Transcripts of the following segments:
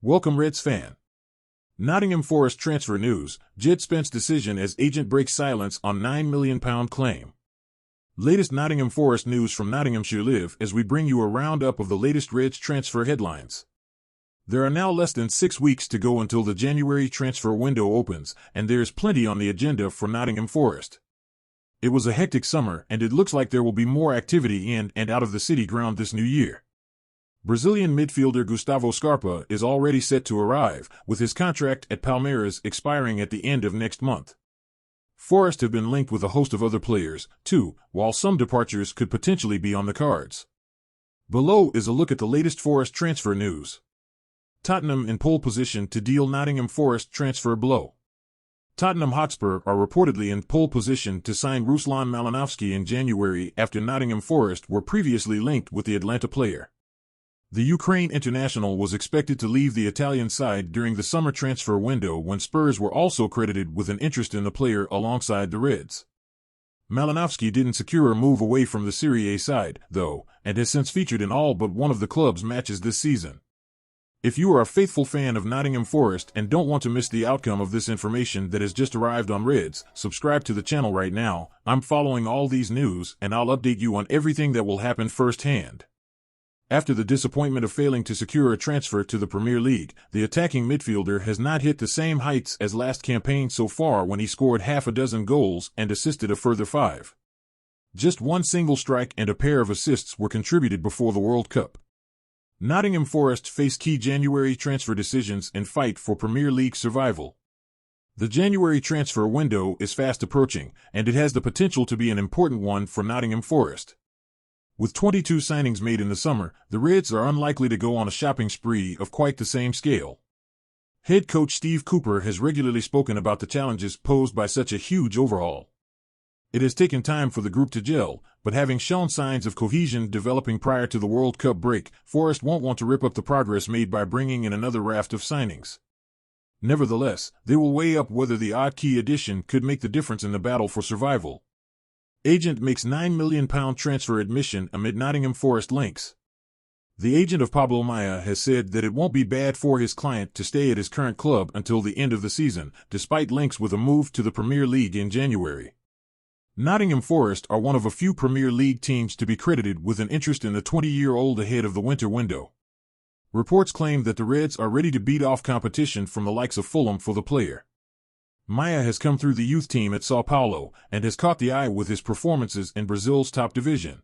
Welcome Reds fan. Nottingham Forest transfer news, Jed Spence decision as agent breaks silence on £9 million claim. Latest Nottingham Forest news from Nottinghamshire Live as we bring you a roundup of the latest Reds transfer headlines. There are now less than 6 weeks to go until the January transfer window opens, and there is plenty on the agenda for Nottingham Forest. It was a hectic summer, and it looks like there will be more activity in and out of the city ground this new year. Brazilian midfielder Gustavo Scarpa is already set to arrive, with his contract at Palmeiras expiring at the end of next month. Forest have been linked with a host of other players, too, while some departures could potentially be on the cards. Below is a look at the latest Forest transfer news. Tottenham in pole position to deal Nottingham Forest transfer blow. Tottenham Hotspur are reportedly in pole position to sign Ruslan Malinovsky in January after Nottingham Forest were previously linked with the Atlanta player. The Ukraine international was expected to leave the Italian side during the summer transfer window when Spurs were also credited with an interest in the player alongside the Reds. Malinovsky didn't secure a move away from the Serie A side, though, and has since featured in all but one of the club's matches this season. If you are a faithful fan of Nottingham Forest and don't want to miss the outcome of this information that has just arrived on Reds, subscribe to the channel right now. I'm following all these news, and I'll update you on everything that will happen firsthand. After the disappointment of failing to secure a transfer to the Premier League, the attacking midfielder has not hit the same heights as last campaign so far when he scored half a dozen goals and assisted a further 5. Just one single strike and a pair of assists were contributed before the World Cup. Nottingham Forest face key January transfer decisions and fight for Premier League survival. The January transfer window is fast approaching, and it has the potential to be an important one for Nottingham Forest. With 22 signings made in the summer, the Reds are unlikely to go on a shopping spree of quite the same scale. Head coach Steve Cooper has regularly spoken about the challenges posed by such a huge overhaul. It has taken time for the group to gel, but having shown signs of cohesion developing prior to the World Cup break, Forest won't want to rip up the progress made by bringing in another raft of signings. Nevertheless, they will weigh up whether the odd key addition could make the difference in the battle for survival. Agent makes £9 million transfer admission amid Nottingham Forest links. The agent of Pablo Maya has said that it won't be bad for his client to stay at his current club until the end of the season, despite links with a move to the Premier League in January. Nottingham Forest are one of a few Premier League teams to be credited with an interest in the 20-year-old ahead of the winter window. Reports claim that the Reds are ready to beat off competition from the likes of Fulham for the player. Maya has come through the youth team at Sao Paulo and has caught the eye with his performances in Brazil's top division.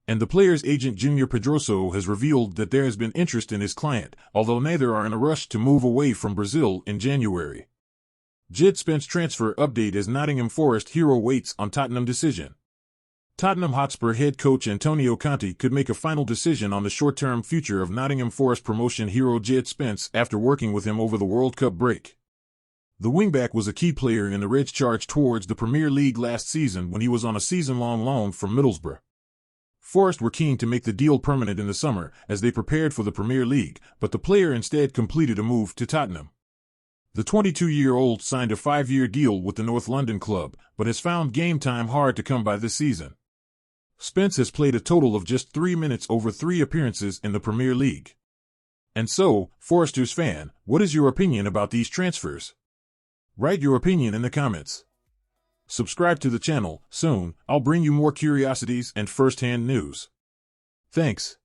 And the player's agent Junior Pedroso has revealed that there has been interest in his client, although neither are in a rush to move away from Brazil in January. Jed Spence transfer update as Nottingham Forest hero waits on Tottenham decision. Tottenham Hotspur head coach Antonio Conte could make a final decision on the short-term future of Nottingham Forest promotion hero Jed Spence after working with him over the World Cup break. The wingback was a key player in the Reds' charge towards the Premier League last season when he was on a season-long loan from Middlesbrough. Forest were keen to make the deal permanent in the summer as they prepared for the Premier League, but the player instead completed a move to Tottenham. The 22-year-old signed a 5-year deal with the North London club, but has found game time hard to come by this season. Spence has played a total of just 3 minutes over 3 appearances in the Premier League. And so, Foresters fan, what is your opinion about these transfers? Write your opinion in the comments. Subscribe to the channel. Soon, I'll bring you more curiosities and first-hand news. Thanks.